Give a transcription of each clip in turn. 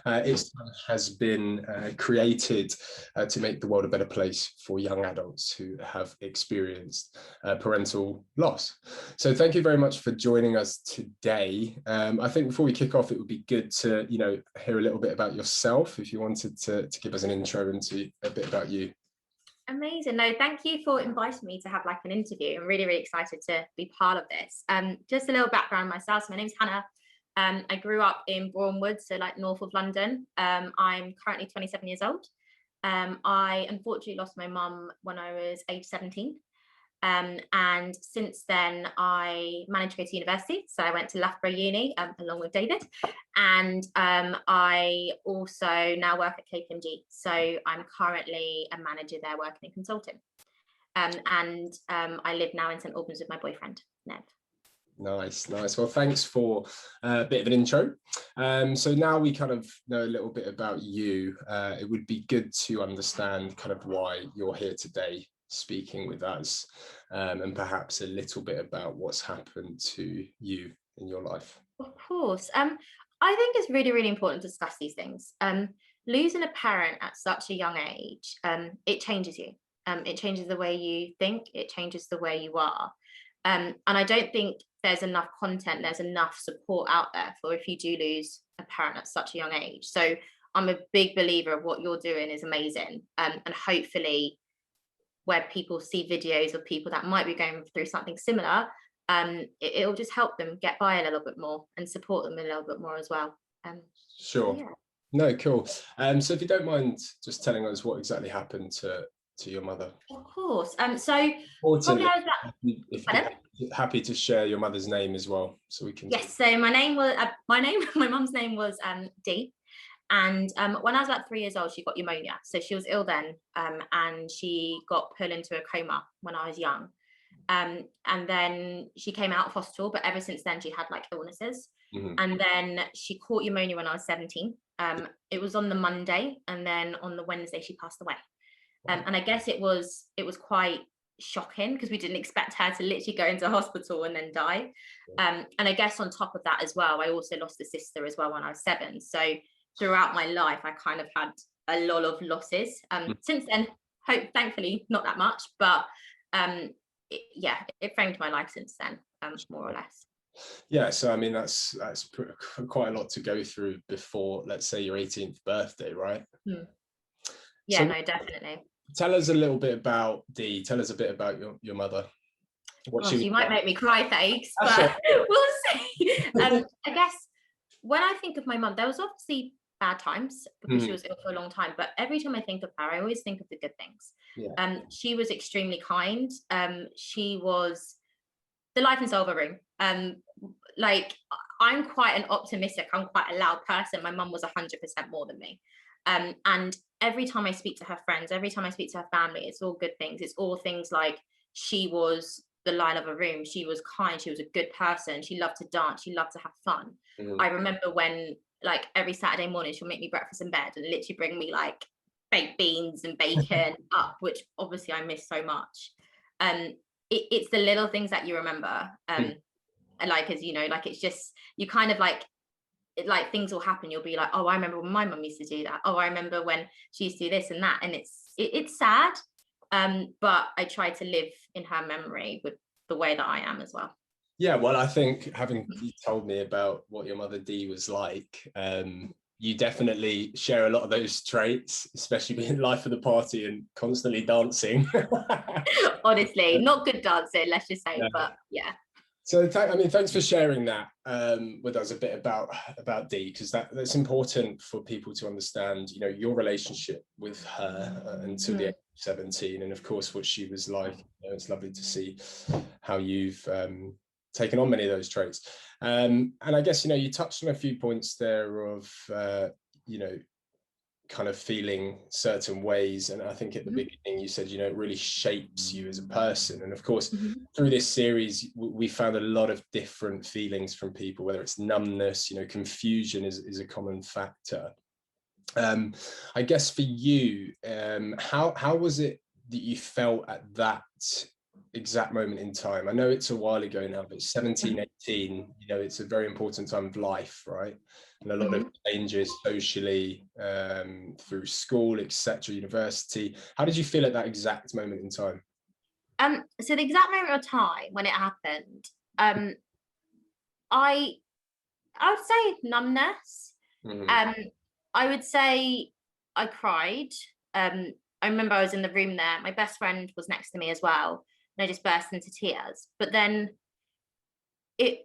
It's has been created to make the world a better place for young adults who have experienced parental loss. So thank you very much for joining us today. I think before we kick off, it would be good to, hear a little bit about yourself, if you wanted to give us an intro into a bit about you. Amazing. No, thank you for inviting me to have like an interview. I'm really, really excited to be part of this. Just a little background myself. So my name's Hannah. I grew up in Bournemouth, so like north of London. I'm currently 27 years old. I unfortunately lost my mum when I was age 17. And since then, I managed to go to university. So I went to Loughborough Uni along with David. And I also now work at KPMG. So I'm currently a manager there working in consulting. And I live now in St Albans with my boyfriend, Nev. Nice. Well, thanks for a bit of an intro. So now we kind of know a little bit about you. It would be good to understand kind of why you're here today speaking with us, and perhaps a little bit about what's happened to you in your life. Of course. I think it's really, really important to discuss these things. Losing a parent at such a young age, it changes you. It changes the way you think. It changes the way you are. And I don't think there's enough content, there's enough support out there for if you do lose a parent at such a young age. So I'm a big believer of what you're doing is amazing. And hopefully where people see videos of people that might be going through something similar, it'll just help them get by a little bit more and support them a little bit more as well. Sure. Yeah. No, cool. So if you don't mind just telling us what exactly happened to your mother. Of course. So probably I was if you're happy to share your mother's name as well, so we can. Yes. So my mum's name was Dee. And when I was about 3 years old, she got pneumonia. So she was ill then, and she got put into a coma when I was young. And then she came out of hospital, but ever since then she had like illnesses. Mm-hmm. And then she caught pneumonia when I was 17. It was on the Monday, and then on the Wednesday she passed away. And I guess it was quite shocking because we didn't expect her to literally go into hospital and then die. And I guess on top of that as well, I also lost a sister as well when I was 7. So throughout my life, I kind of had a lot of losses. Since then, thankfully, not that much, but it framed my life since then, more or less. Yeah, so I mean, that's quite a lot to go through before, let's say, your 18th birthday, right? Yeah, so, no, definitely. Tell us a little bit about Dee. Tell us a bit about your mother. You might make me cry, thanks, but we'll see. I guess when I think of my mum, there was obviously bad times because she was ill for a long time, but every time I think of her, I always think of the good things. Yeah. She was extremely kind. She was the life and soul of a room. Like I'm quite an optimistic, I'm quite a loud person. My mum was 100% more than me. And every time I speak to her friends, every time I speak to her family, it's all good things. It's all things like she was the light of a room. She was kind. She was a good person. She loved to dance. She loved to have fun. I remember when, like, every Saturday morning, she'll make me breakfast in bed and literally bring me like baked beans and bacon up, which obviously I miss so much. It's the little things that you remember. Like, as you know, like it's just, you kind of like things will happen. You'll be like, oh, I remember when my mum used to do that. Oh, I remember when she used to do this and that. And it's sad. But I try to live in her memory with the way that I am as well. Yeah, well, I think having told me about what your mother Dee was like, you definitely share a lot of those traits, especially being life of the party and constantly dancing. Honestly, not good dancing, let's just say, but yeah. So, thanks for sharing that with us a bit about Dee, because that's important for people to understand, your relationship with her until the age of 17, and of course what she was like. It's lovely to see how you've taken on many of those traits. And I guess, you touched on a few points there of, kind of feeling certain ways. And I think at the beginning you said, it really shapes you as a person. And of course, through this series, we found a lot of different feelings from people, whether it's numbness, confusion is a common factor. I guess for you, how was it that you felt at that exact moment in time? I know it's a while ago now, but 17, 18, you know, it's a very important time of life, right? And a lot of changes socially, through school, etc., university. How did you feel at that exact moment in time? So the exact moment of time when it happened, I would say numbness. I would say I cried. I remember I was in the room there. My best friend was next to me as well, and I just burst into tears. But then I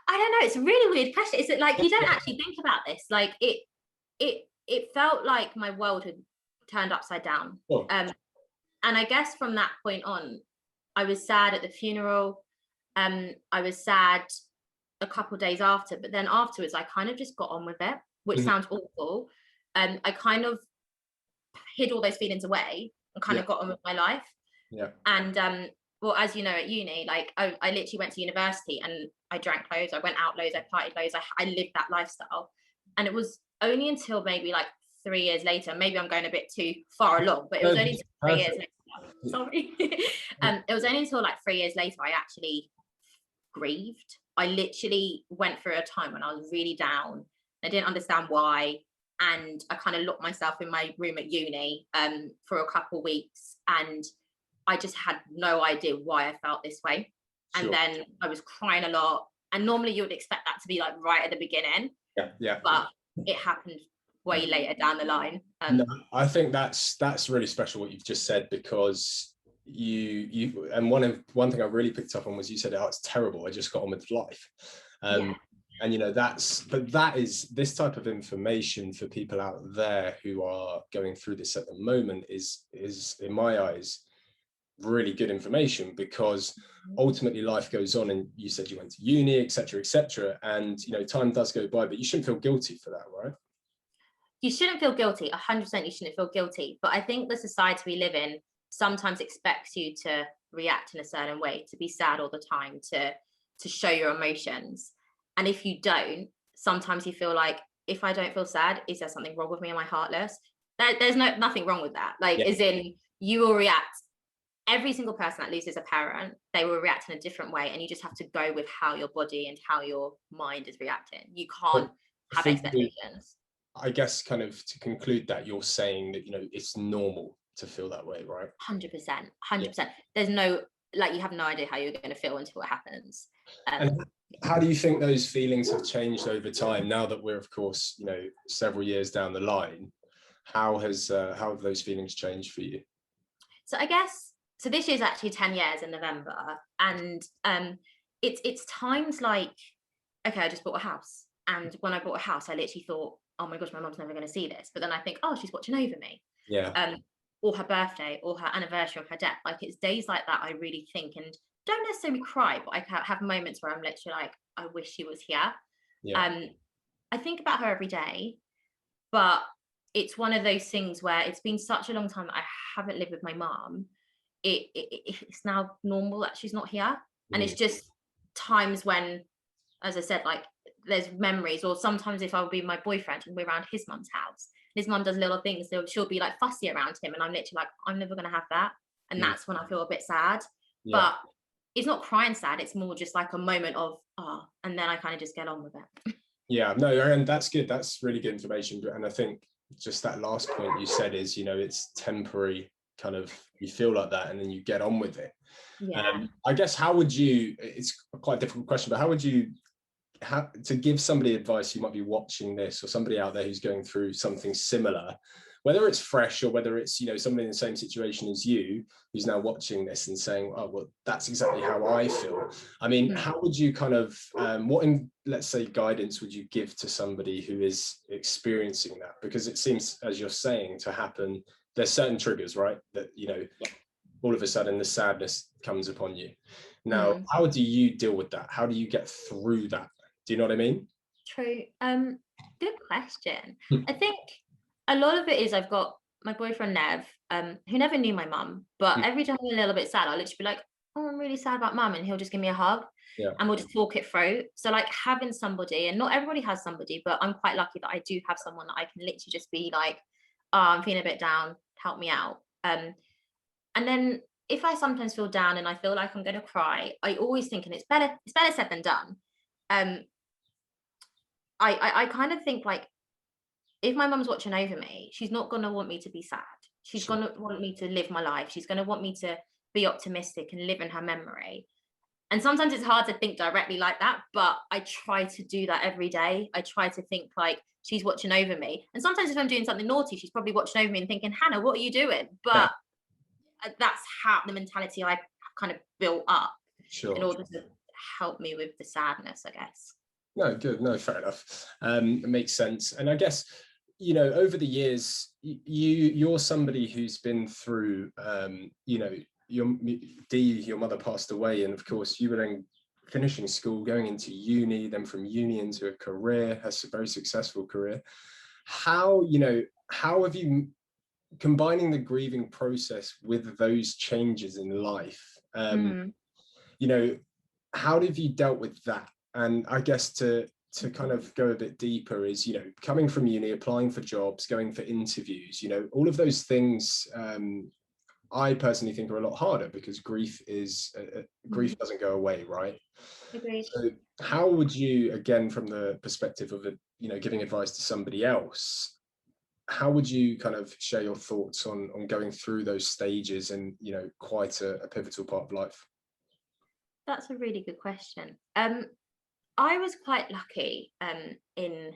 don't know. It's a really weird question. Is it like you don't actually think about this? Like it felt like my world had turned upside down. Oh. And I guess from that point on, I was sad at the funeral. I was sad a couple days after, but then afterwards, I kind of just got on with it, which sounds awful. I kind of hid all those feelings away and kind of got on with my life. Yeah. And well, as you know, at uni, like I literally went to university and I drank loads, I went out loads, I partied loads, I lived that lifestyle. And it was only until maybe like 3 years later, maybe I'm going a bit too far along, but it was only until 3 years later. Sorry. It was only until like 3 years later I actually grieved. I literally went through a time when I was really down. I didn't understand why. And I kind of locked myself in my room at uni for a couple of weeks. And I just had no idea why I felt this way. And then I was crying a lot. And normally you would expect that to be like right at the beginning. Yeah. But it happened way later down the line. No, I think that's really special what you've just said, because you and one thing I really picked up on was you said, oh, it's terrible, I just got on with life. And you know, that is this type of information for people out there who are going through this at the moment is in my eyes really good information, because ultimately life goes on, and you said you went to uni, etc., and you know, time does go by, but you shouldn't feel guilty for that, right? You shouldn't feel guilty. 100% you shouldn't feel guilty. But I think the society we live in sometimes expects you to react in a certain way, to be sad all the time, to show your emotions. And if you don't, sometimes you feel like, if I don't feel sad, is there something wrong with me? Am I heartless? There's nothing wrong with that. Like, as in, you will react. Every single person that loses a parent, they will react in a different way. And you just have to go with how your body and how your mind is reacting. You can't have expectations. I guess kind of to conclude that, you're saying that, you know, it's normal to feel that way, right? 100%. There's no, like, you have no idea how you're going to feel until it happens. And how do you think those feelings have changed over time, now that we're, of course, you know, several years down the line? How have those feelings changed for you? So I guess, so this year's actually 10 years in November, and it's times like, okay, I just bought a house, and when I bought a house, I literally thought, oh my gosh, my mom's never going to see this. But then I think, oh, she's watching over me. Yeah. Or her birthday, or her anniversary of her death. Like, it's days like that I really think, and don't necessarily cry, but I have moments where I'm literally like, I wish she was here. Yeah. I think about her every day, but it's one of those things where it's been such a long time that I haven't lived with my mom. It's now normal that she's not here. And it's just times when, as I said, like, there's memories, or sometimes if I would be my boyfriend and we're around his mum's house, his mum does little things, so she'll be like fussy around him, and I'm literally like, I'm never gonna have that. And that's when I feel a bit sad. But it's not crying sad, it's more just like a moment of and then I kind of just get on with it. Yeah, no, and that's good, that's really good information. And I think just that last point you said is, you know, it's temporary, kind of, you feel like that and then you get on with it. I guess, how would you, it's quite a difficult question, but how would you to give somebody advice who might be watching this, or somebody out there who's going through something similar, whether it's fresh or whether it's, you know, somebody in the same situation as you who's now watching this and saying, oh, well, that's exactly how I feel. I mean, how would you kind of let's say, guidance would you give to somebody who is experiencing that? Because it seems, as you're saying, to happen, there's certain triggers, right, that, you know, all of a sudden the sadness comes upon you. Now, how do you deal with that? How do you get through that? Do you know what I mean? True. Good question. I think a lot of it is, I've got my boyfriend Nev, who never knew my mum, but every time I'm a little bit sad, I'll literally be like, oh, I'm really sad about mum, and he'll just give me a hug, and we'll just talk it through. So like, having somebody, and not everybody has somebody, but I'm quite lucky that I do have someone that I can literally just be like, oh, I'm feeling a bit down, help me out. And then if I sometimes feel down and I feel like I'm going to cry, I always think, and it's better said than done. I kind of think like, if my mum's watching over me, she's not going to want me to be sad. She's Sure. going to want me to live my life. She's going to want me to be optimistic and live in her memory. And sometimes it's hard to think directly like that, but I try to do that every day. I try to think like she's watching over me. And sometimes if I'm doing something naughty, she's probably watching over me and thinking, Hannah, what are you doing? But that's how the mentality I kind of built up in order to help me with the sadness, I guess. No, good. No, fair enough. It makes sense. And I guess, you know, over the years, you're somebody who's been through, you know, your mother passed away, and of course you were then finishing school, going into uni, then from uni into a career, a very successful career. How have you, combining the grieving process with those changes in life, you know, how have you dealt with that? And I guess to kind of go a bit deeper is, you know, coming from uni, applying for jobs, going for interviews, you know, all of those things, I personally think are a lot harder because grief doesn't go away, right? Agreed. So how would you, again, from the perspective of, you know, giving advice to somebody else, how would you kind of share your thoughts on going through those stages and, you know, quite a pivotal part of life? That's a really good question. I was quite lucky in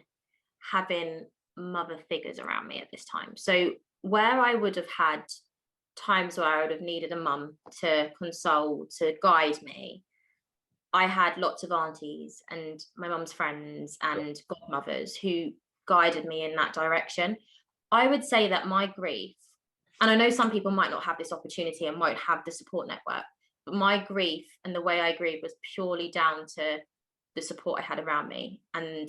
having mother figures around me at this time. So where I would have had times where I would have needed a mum to console, to guide me, I had lots of aunties and my mum's friends and godmothers who guided me in that direction. I would say that my grief, and I know some people might not have this opportunity and won't have the support network, but my grief and the way I grieve was purely down to the support I had around me. And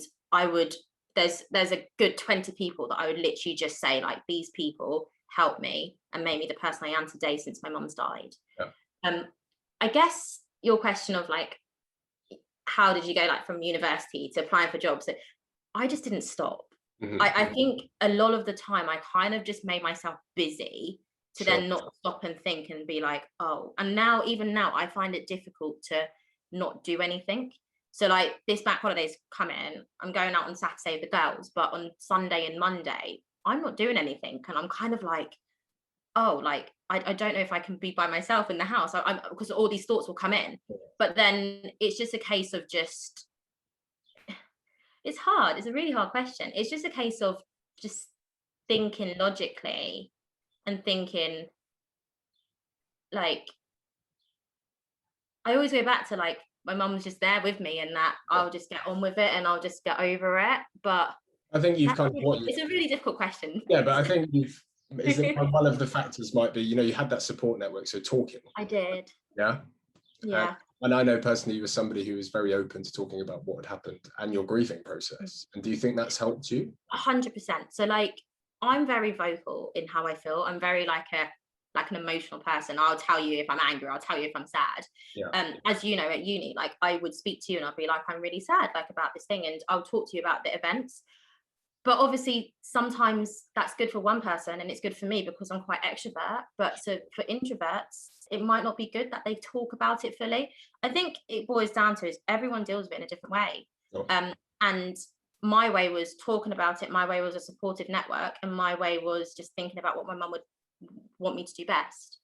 there's a good 20 people that I would literally just say, like, these people helped me and made me the person I am today since my mum's died. I guess your question of like, how did you go like from university to applying for jobs? I just didn't stop. I think a lot of the time I kind of just made myself busy to then not stop and think and be like, oh, and even now I find it difficult to not do anything. So like this bank holiday's coming, I'm going out on Saturday with the girls, but on Sunday and Monday, I'm not doing anything. And I'm kind of like, oh, like, I don't know if I can be by myself in the house. Because all these thoughts will come in. But then it's just a case of just, it's hard. It's a really hard question. It's just a case of just thinking logically and thinking, like, I always go back to like, my mum was just there with me and that I'll just get on with it and I'll just get over it. But I think you've kind of it's a really difficult question. Yeah, but I think one of the factors might be, you know, you had that support network, so talking. I did. Yeah. And I know personally you were somebody who was very open to talking about what had happened and your grieving process. And do you think that's helped you? 100%. So like, I'm very vocal in how I feel. I'm very like an emotional person. I'll tell you if I'm angry, I'll tell you if I'm sad. As you know, at uni, like I would speak to you and I'll be like, I'm really sad, like about this thing, and I'll talk to you about the events. But obviously sometimes that's good for one person and it's good for me because I'm quite extrovert. But so for introverts, it might not be good that they talk about it fully. I think it boils down to is everyone deals with it in a different way. And my way was talking about it. My way was a supportive network, and my way was just thinking about what my mum would want me to do best.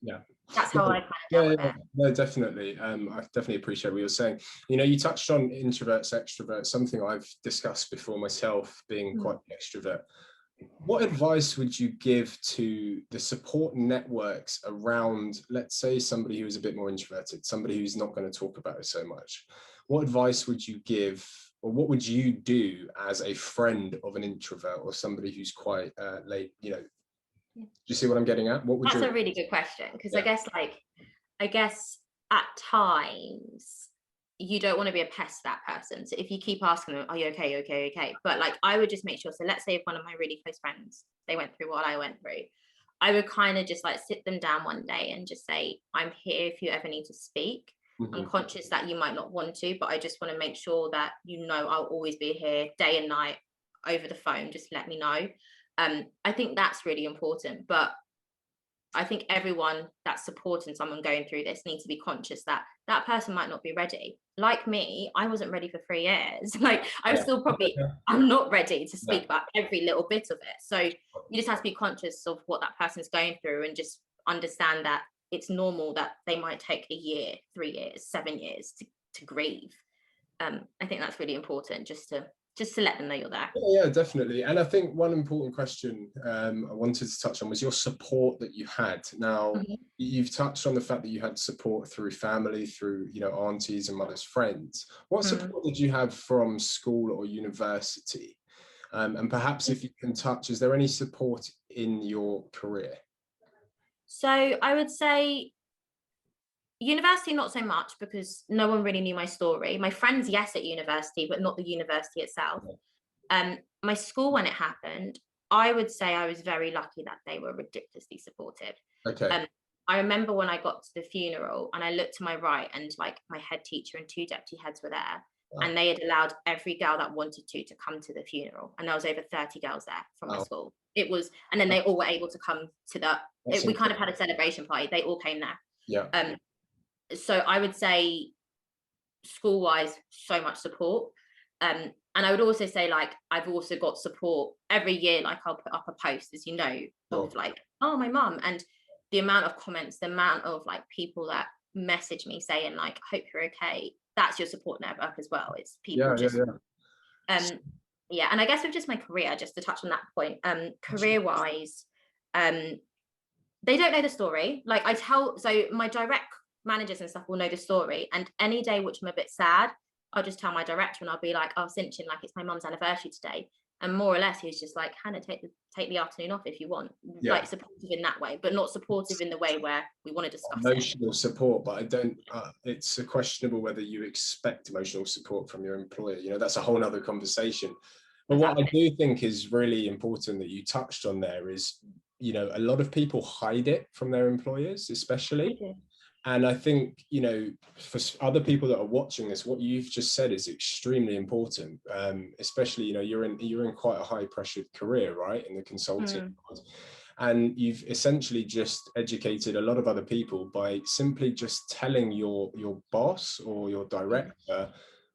That's how I kind of dealt with it. No, definitely. I definitely appreciate what you're saying. You know, you touched on introverts, extroverts, something I've discussed before myself, being quite an extrovert. What advice would you give to the support networks around, let's say, somebody who's a bit more introverted, somebody who's not going to talk about it so much? What advice would you give, or what would you do as a friend of an introvert or somebody who's quite late, you know? Do you see what I'm getting at? That's a really good question, because I guess at times you don't want to be a pest to that person. So if you keep asking them, are you okay, okay, but like I would just make sure. So let's say if one of my really close friends, they went through what I went through, I would kind of just like sit them down one day and just say, I'm here if you ever need to speak. I'm conscious that you might not want to, but I just want to make sure that you know I'll always be here day and night over the phone. Just let me know. I think that's really important. But I think everyone that's supporting someone going through this needs to be conscious that that person might not be ready. Like me, I wasn't ready for 3 years. Like I'm still probably, I'm not ready to speak about every little bit of it. So you just have to be conscious of what that person's going through and just understand that it's normal that they might take a year, 3 years, 7 years to grieve. I think that's really important, just to let them know you're there. Yeah, definitely. And I think one important question I wanted to touch on was your support that you had. Now, you've touched on the fact that you had support through family, through, you know, aunties and mothers, friends. What support did you have from school or university? And perhaps if you can touch, is there any support in your career? So I would say university, not so much, because no one really knew my story. My friends, yes, at university, but not the university itself. My school, when it happened, I would say I was very lucky that they were ridiculously supportive. Okay. I remember when I got to the funeral and I looked to my right, and like my head teacher and 2 deputy heads were there. Wow. And they had allowed every girl that wanted to come to the funeral. And there was over 30 girls there from my school. It was, and then they all were able to come to we kind of had a celebration party. They all came there. Yeah. So I would say school-wise, so much support. And I would also say, like, I've also got support every year. Like, I'll put up a post, as you know, of like, oh, my mum, and the amount of comments, the amount of like people that message me saying like, hope you're okay. That's your support network as well. It's people yeah. And I guess with just my career, just to touch on that point, career-wise, they don't know the story. Like so my direct managers and stuff will know the story, and any day which I'm a bit sad, I'll just tell my director and I'll be like, oh, Cinchin, like it's my mum's anniversary today, and more or less he's just like, Hannah, take the afternoon off if you want. Like supportive in that way, but not supportive in the way where we want to discuss emotional support. But I don't it's questionable whether you expect emotional support from your employer. You know, that's a whole nother conversation. But what I do think is really important that you touched on there is, you know, a lot of people hide it from their employers, especially. And I think, you know, for other people that are watching this, what you've just said is extremely important, especially, you know, you're in quite a high pressured career, right, in the consulting world. And you've essentially just educated a lot of other people by simply just telling your boss or your director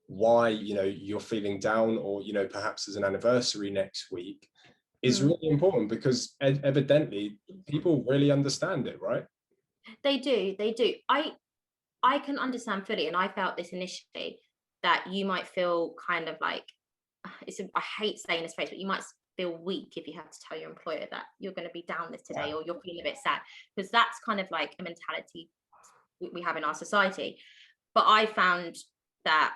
why, you know, you're feeling down, or, you know, perhaps there's an anniversary next week, is really important, because evidently people really understand it, right? They do. I can understand fully, and I felt this initially, that you might feel kind of like, I hate saying this phrase, but you might feel weak if you have to tell your employer that you're going to be down this today, or you're feeling a bit sad, because that's kind of like a mentality we have in our society. But I found that,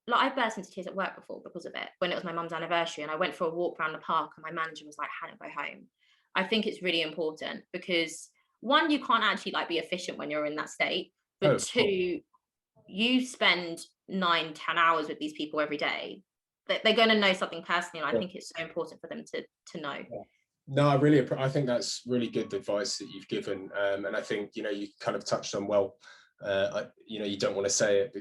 like, I burst into tears at work before because of it, when it was my mum's anniversary, and I went for a walk around the park and my manager was like, Hannah, go home. I think it's really important, because one, you can't actually like be efficient when you're in that state, but two, you spend 9-10 hours with these people every day. They're going to know something personally, and I think it's so important for them to know. No, I think that's really good advice that you've given, and I think, you know, you kind of touched on, well, you know, you don't want to say it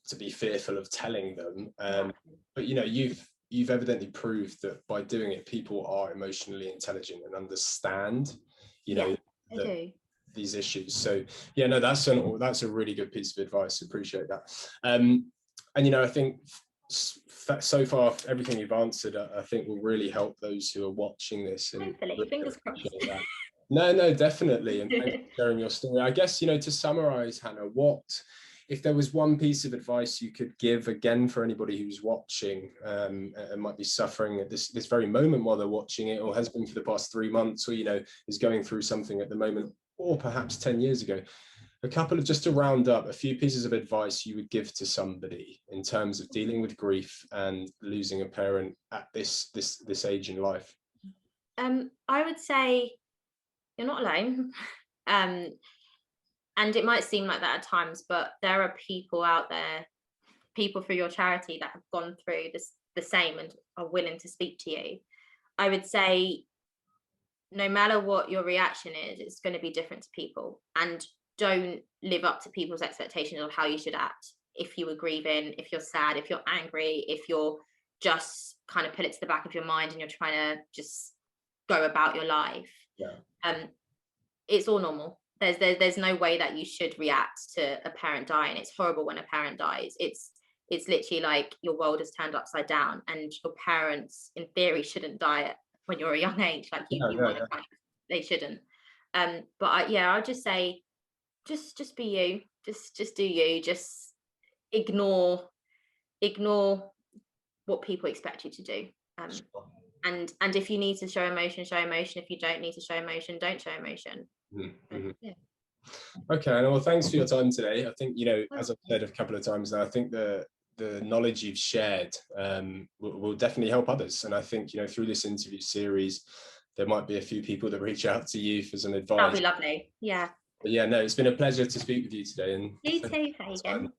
to be fearful of telling them, but, you know, you've evidently proved that by doing it, people are emotionally intelligent and understand, you know, these issues. So yeah, no, that's a really good piece of advice. Appreciate that. And, you know, I think so far everything you've answered, I think will really help those who are watching this. And hopefully, fingers crossed. No, definitely. And thanks for sharing your story. I guess, you know, to summarize, Hannah, if there was one piece of advice you could give again for anybody who's watching and might be suffering at this very moment while they're watching it, or has been for the past 3 months, or, you know, is going through something at the moment, or perhaps 10 years ago, just to round up, a few pieces of advice you would give to somebody in terms of dealing with grief and losing a parent at this age in life. I would say you're not alone. And it might seem like that at times, but there are people out there, people through your charity, that have gone through the same and are willing to speak to you. I would say, no matter what your reaction is, it's going to be different to people, and don't live up to people's expectations of how you should act. If you were grieving, if you're sad, if you're angry, if you're just kind of put it to the back of your mind and you're trying to just go about your life. it's all normal. There's no way that you should react to a parent dying. It's horrible when a parent dies. It's literally like your world is turned upside down, and your parents in theory shouldn't die when you're a young age. Like you want to they shouldn't. But I'll just say, just be you. Just do you. Just ignore what people expect you to do. And if you need to show emotion, show emotion. If you don't need to show emotion, don't show emotion. Yeah. Okay, well, thanks for your time today. I think, as I've said a couple of times now, I think the knowledge you've shared will definitely help others. And I think, through this interview series, there might be a few people that reach out to you for some advice. That'd be lovely. Yeah. But yeah, no, it's been a pleasure to speak with you today. And you too, Fagan.